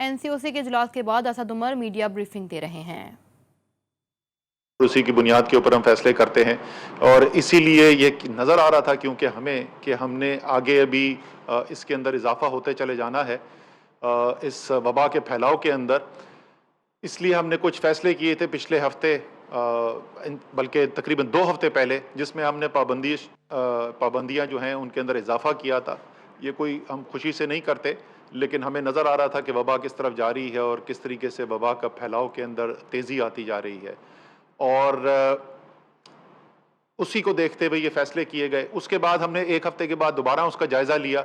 NCOC کے اجلاس کے بعد اسد عمر میڈیا بریفنگ دے رہے ہیں۔ اسی کی بنیاد کے اوپر ہم فیصلے کرتے ہیں اور اسی لیے یہ نظر آ رہا تھا کہ ہم نے آگے ابھی اس کے اندر اضافہ ہوتے چلے جانا ہے اس وبا کے پھیلاؤ کے اندر، اس لیے ہم نے کچھ فیصلے کیے تھے پچھلے ہفتے، بلکہ تقریباً 2 ہفتے پہلے، جس میں ہم نے پابندیاں جو ہیں ان کے اندر اضافہ کیا تھا۔ یہ کوئی ہم خوشی سے نہیں کرتے، لیکن ہمیں نظر آ رہا تھا کہ وبا کس طرف جاری ہے اور کس طریقے سے وبا کا پھیلاؤ کے اندر تیزی آتی جا رہی ہے، اور اسی کو دیکھتے ہوئے یہ فیصلے کیے گئے۔ اس کے بعد ہم نے 1 ہفتے کے بعد دوبارہ اس کا جائزہ لیا،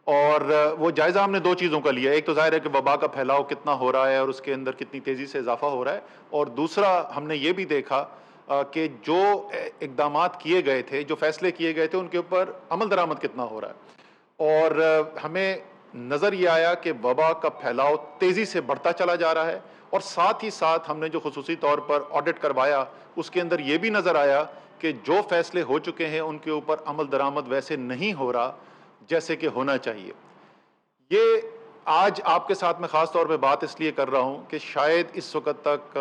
اور وہ جائزہ ہم نے 2 چیزوں کا لیا۔ ایک تو ظاہر ہے کہ وبا کا پھیلاؤ کتنا ہو رہا ہے اور اس کے اندر کتنی تیزی سے اضافہ ہو رہا ہے، اور دوسرا ہم نے یہ بھی دیکھا کہ جو اقدامات کیے گئے تھے، جو فیصلے کیے گئے تھے، ان کے اوپر عمل درآمد کتنا ہو رہا ہے۔ اور ہمیں نظر یہ آیا کہ وبا کا پھیلاؤ تیزی سے بڑھتا چلا جا رہا ہے، اور ساتھ ہی ساتھ ہم نے جو خصوصی طور پر آڈٹ کروایا اس کے اندر یہ بھی نظر آیا کہ جو فیصلے ہو چکے ہیں ان کے اوپر عمل درآمد ویسے نہیں ہو رہا جیسے کہ ہونا چاہیے۔ یہ آج آپ کے ساتھ میں خاص طور پہ بات اس لیے کر رہا ہوں کہ شاید اس وقت تک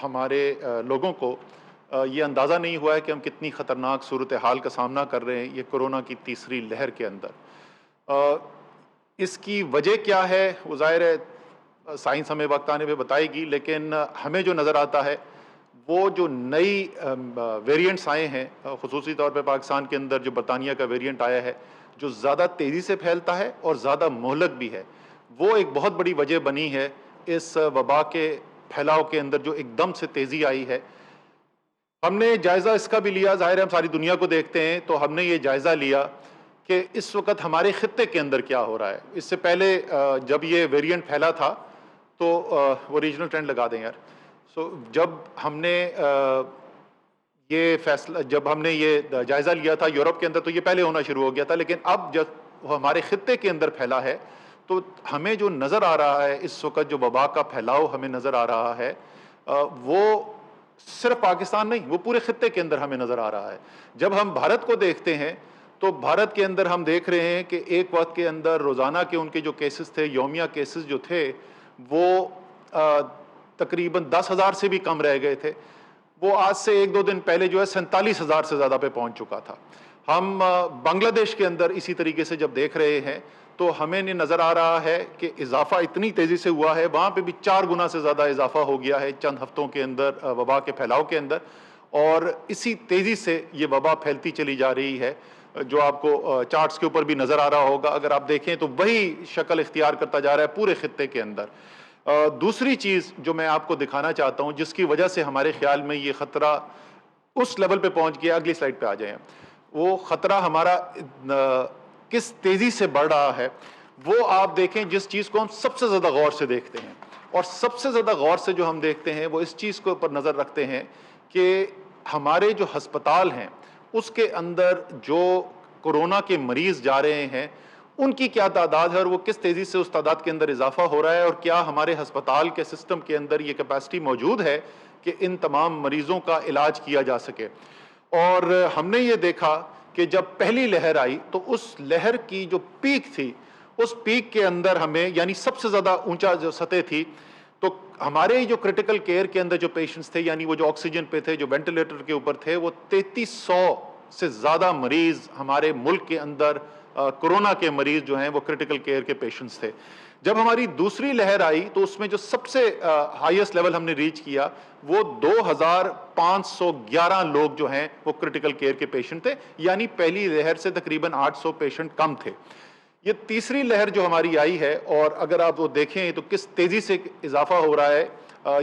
ہمارے لوگوں کو یہ اندازہ نہیں ہوا ہے کہ ہم کتنی خطرناک صورتحال کا سامنا کر رہے ہیں یہ کورونا کی تیسری لہر کے اندر۔ اس کی وجہ کیا ہے وہ ظاہر ہے سائنس ہمیں وقت آنے پہ بتائے گی، لیکن ہمیں جو نظر آتا ہے وہ جو نئی ویریئنٹس آئے ہیں، خصوصی طور پہ پاکستان کے اندر جو برطانیہ کا ویریئنٹ آیا ہے جو زیادہ تیزی سے پھیلتا ہے اور زیادہ مہلک بھی ہے، وہ ایک بہت بڑی وجہ بنی ہے اس وبا کے پھیلاؤ کے اندر جو ایک دم سے تیزی آئی ہے۔ ہم نے جائزہ اس کا بھی لیا، ظاہر ہے ہم ساری دنیا کو دیکھتے ہیں تو ہم نے یہ جائزہ لیا کہ اس وقت ہمارے خطے کے اندر کیا ہو رہا ہے۔ اس سے پہلے جب یہ ویریئنٹ پھیلا تھا تو وہ ریجنل ٹرینڈ لگا دیں یار، جب ہم نے یہ جائزہ لیا تھا یورپ کے اندر تو یہ پہلے ہونا شروع ہو گیا تھا، لیکن اب جب وہ ہمارے خطے کے اندر پھیلا ہے تو ہمیں جو نظر آ رہا ہے اس وقت جو وبا کا پھیلاؤ ہمیں نظر آ رہا ہے وہ صرف پاکستان نہیں، وہ پورے خطے کے اندر ہمیں نظر آ رہا ہے۔ جب ہم بھارت کو دیکھتے ہیں تو بھارت کے اندر ہم دیکھ رہے ہیں کہ ایک وقت کے اندر روزانہ کے ان کے جو کیسز تھے، یومیہ کیسز جو تھے، وہ تقریباً 10,000 سے بھی کم رہ گئے تھے۔ وہ آج سے 1-2 دن پہلے جو ہے 47,000 سے زیادہ پہ پہنچ چکا تھا۔ ہم بنگلہ دیش کے اندر اسی طریقے سے جب دیکھ رہے ہیں تو ہمیں نظر آ رہا ہے کہ اضافہ اتنی تیزی سے ہوا ہے، وہاں پہ بھی 4 گنا سے زیادہ اضافہ ہو گیا ہے چند ہفتوں کے اندر وبا کے پھیلاؤ کے اندر، اور اسی تیزی سے یہ وبا پھیلتی چلی جا رہی ہے جو آپ کو چارٹس کے اوپر بھی نظر آ رہا ہوگا۔ اگر آپ دیکھیں تو وہی شکل اختیار کرتا جا رہا ہے پورے خطے کے اندر۔ دوسری چیز جو میں آپ کو دکھانا چاہتا ہوں جس کی وجہ سے ہمارے خیال میں یہ خطرہ اس لیول پہ پہنچ گیا، اگلی سلائیڈ پہ آ جائیں، وہ خطرہ ہمارا کس تیزی سے بڑھ رہا ہے، وہ آپ دیکھیں جس چیز کو ہم سب سے زیادہ غور سے دیکھتے ہیں، اور سب سے زیادہ غور سے جو ہم دیکھتے ہیں وہ اس چیز کے اوپر نظر رکھتے ہیں کہ ہمارے جو ہسپتال ہیں اس کے اندر جو کورونا کے مریض جا رہے ہیں ان کی کیا تعداد ہے اور وہ کس تیزی سے اس تعداد کے اندر اضافہ ہو رہا ہے، اور کیا ہمارے ہسپتال کے سسٹم کے اندر یہ کیپیسٹی موجود ہے کہ ان تمام مریضوں کا علاج کیا جا سکے۔ اور ہم نے یہ دیکھا کہ جب پہلی لہر آئی تو اس لہر کی جو پیک تھی، اس پیک کے اندر ہمیں یعنی سب سے زیادہ اونچا جو سطح تھی، تو ہمارے جو کرٹیکل کیئر کے اندر جو پیشنٹس تھے، یعنی وہ جو آکسیجن پہ تھے، جو وینٹیلیٹر کے اوپر تھے، وہ 3300 سے زیادہ مریض ہمارے ملک کے اندر کورونا کے مریض جو ہیں وہ کرٹیکل کیئر کے پیشنٹس تھے۔ جب ہماری دوسری لہر آئی تو اس میں جو سب سے ہائیسٹ لیول ہم نے ریچ کیا وہ 2511 لوگ جو ہیں وہ کرٹیکل کیئر کے پیشنٹ تھے، یعنی پہلی لہر سے تقریباً 800 پیشنٹ کم تھے۔ یہ تیسری لہر جو ہماری آئی ہے، اور اگر آپ وہ دیکھیں تو کس تیزی سے اضافہ ہو رہا ہے،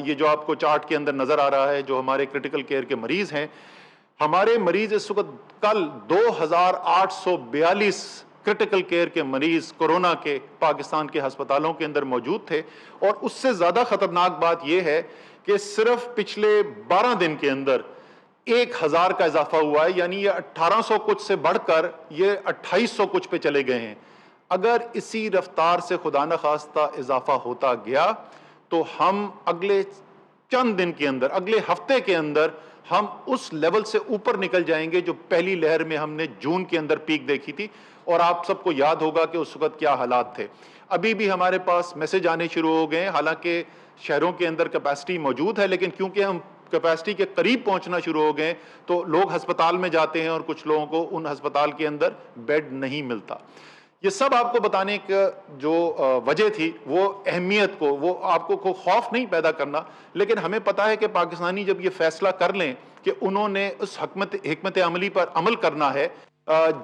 یہ جو آپ کو چارٹ کے اندر نظر آ رہا ہے جو ہمارے کرٹیکل کیئر کے مریض ہیں، ہمارے مریض اس وقت کل 2842 کرٹیکل کیئر کے مریض کورونا کے پاکستان کے ہسپتالوں کے اندر موجود تھے، اور اس سے زیادہ خطرناک بات یہ ہے کہ صرف پچھلے 12 دن کے اندر 1000 کا اضافہ ہوا ہے، یعنی یہ 1800 کچھ سے بڑھ کر یہ 2800 کچھ پہ چلے گئے ہیں۔ اگر اسی رفتار سے خدا نخواستہ اضافہ ہوتا گیا تو ہم اگلے چند دن کے اندر، اگلے ہفتے کے اندر ہم اس لیول سے اوپر نکل جائیں گے جو پہلی لہر میں ہم نے جون کے اندر پیک دیکھی تھی، اور آپ سب کو یاد ہوگا کہ اس وقت کیا حالات تھے۔ ابھی بھی ہمارے پاس میسج آنے شروع ہو گئے ہیں، حالانکہ شہروں کے اندر کیپیسٹی موجود ہے، لیکن کیونکہ ہم کیپیسٹی کے قریب پہنچنا شروع ہو گئے تو لوگ ہسپتال میں جاتے ہیں اور کچھ لوگوں کو ان ہسپتال کے اندر بیڈ نہیں ملتا۔ یہ سب آپ کو بتانے کی جو وجہ تھی وہ اہمیت کو، وہ آپ کو خوف نہیں پیدا کرنا، لیکن ہمیں پتا ہے کہ پاکستانی جب یہ فیصلہ کر لیں کہ انہوں نے اس حکمت عملی پر عمل کرنا ہے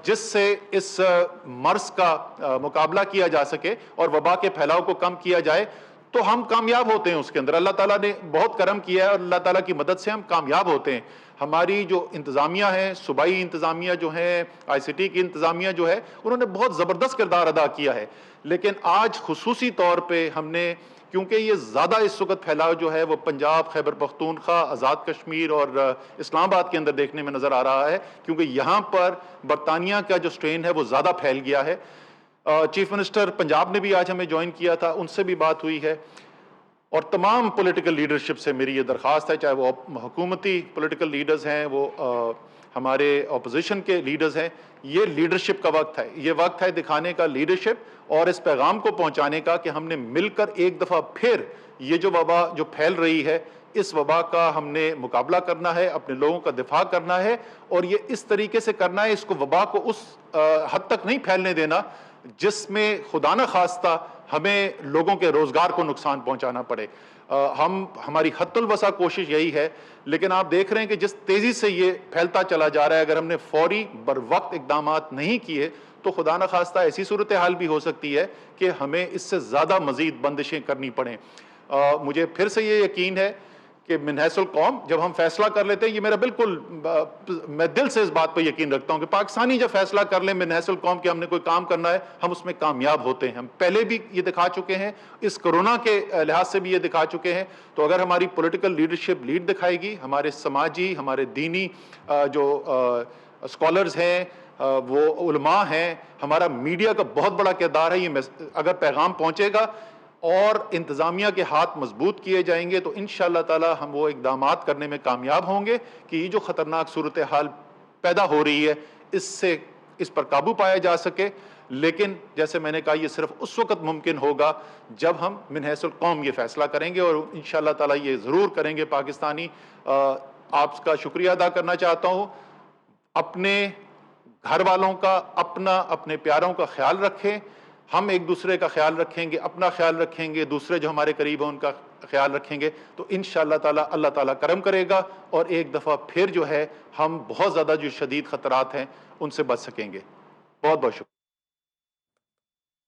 جس سے اس مرض کا مقابلہ کیا جا سکے اور وبا کے پھیلاؤ کو کم کیا جائے، تو ہم کامیاب ہوتے ہیں اس کے اندر۔ اللہ تعالیٰ نے بہت کرم کیا ہے اور اللہ تعالیٰ کی مدد سے ہم کامیاب ہوتے ہیں۔ ہماری جو انتظامیہ ہے، صوبائی انتظامیہ جو ہے، آئی سی ٹی کی انتظامیہ جو ہے، انہوں نے بہت زبردست کردار ادا کیا ہے، لیکن آج خصوصی طور پہ ہم نے، کیونکہ یہ زیادہ اس وقت پھیلاؤ جو ہے وہ پنجاب، خیبر پختونخوا، آزاد کشمیر اور اسلام آباد کے اندر دیکھنے میں نظر آ رہا ہے، کیونکہ یہاں پر برطانیہ کا جو سٹرین ہے وہ زیادہ پھیل گیا ہے۔ چیف منسٹر پنجاب نے بھی آج ہمیں جوائن کیا تھا، ان سے بھی بات ہوئی ہے، اور تمام پولیٹیکل لیڈرشپ سے میری یہ درخواست ہے، چاہے وہ حکومتی پولیٹیکل لیڈرز ہیں، وہ ہمارے اپوزیشن کے لیڈرز ہیں، یہ لیڈرشپ کا وقت ہے، یہ وقت ہے دکھانے کا لیڈرشپ اور اس پیغام کو پہنچانے کا کہ ہم نے مل کر ایک دفعہ پھر یہ جو وبا جو پھیل رہی ہے، اس وبا کا ہم نے مقابلہ کرنا ہے، اپنے لوگوں کا دفاع کرنا ہے، اور یہ اس طریقے سے کرنا ہے، اس کو وبا کو اس حد تک نہیں پھیلنے دینا جس میں خدا نہ خواستہ ہمیں لوگوں کے روزگار کو نقصان پہنچانا پڑے۔ ہماری حد الوسع کوشش یہی ہے، لیکن آپ دیکھ رہے ہیں کہ جس تیزی سے یہ پھیلتا چلا جا رہا ہے، اگر ہم نے فوری بروقت اقدامات نہیں کیے تو خدا نہ خواستہ ایسی صورتحال بھی ہو سکتی ہے کہ ہمیں اس سے زیادہ مزید بندشیں کرنی پڑیں۔ مجھے پھر سے یہ یقین ہے کہ من حیث القوم جب ہم فیصلہ کر لیتے ہیں، یہ میرا بالکل، میں دل سے اس بات پہ یقین رکھتا ہوں کہ پاکستانی جب فیصلہ کر لیں من حیث القوم کہ ہم نے کوئی کام کرنا ہے، ہم اس میں کامیاب ہوتے ہیں۔ ہم پہلے بھی یہ دکھا چکے ہیں، اس کرونا کے لحاظ سے بھی یہ دکھا چکے ہیں، تو اگر ہماری پولیٹیکل لیڈرشپ لیڈ دکھائے گی، ہمارے سماجی، ہمارے دینی جو اسکالرز ہیں، وہ علماء ہیں، ہمارا میڈیا کا بہت بڑا کردار ہے، یہ اگر پیغام پہنچے گا اور انتظامیہ کے ہاتھ مضبوط کیے جائیں گے تو انشاءاللہ تعالی ہم وہ اقدامات کرنے میں کامیاب ہوں گے کہ یہ جو خطرناک صورتحال پیدا ہو رہی ہے اس پر قابو پایا جا سکے۔ لیکن جیسے میں نے کہا، یہ صرف اس وقت ممکن ہوگا جب ہم من حیث القوم یہ فیصلہ کریں گے، اور انشاءاللہ تعالی یہ ضرور کریں گے پاکستانی۔ آپ کا شکریہ ادا کرنا چاہتا ہوں، اپنے گھر والوں کا، اپنے پیاروں کا خیال رکھیں، ہم ایک دوسرے کا خیال رکھیں گے، اپنا خیال رکھیں گے، دوسرے جو ہمارے قریب ہیں ان کا خیال رکھیں گے تو انشاءاللہ تعالی اللہ تعالیٰ کرم کرے گا، اور ایک دفعہ پھر جو ہے ہم بہت زیادہ جو شدید خطرات ہیں ان سے بچ سکیں گے۔ بہت بہت شکریہ۔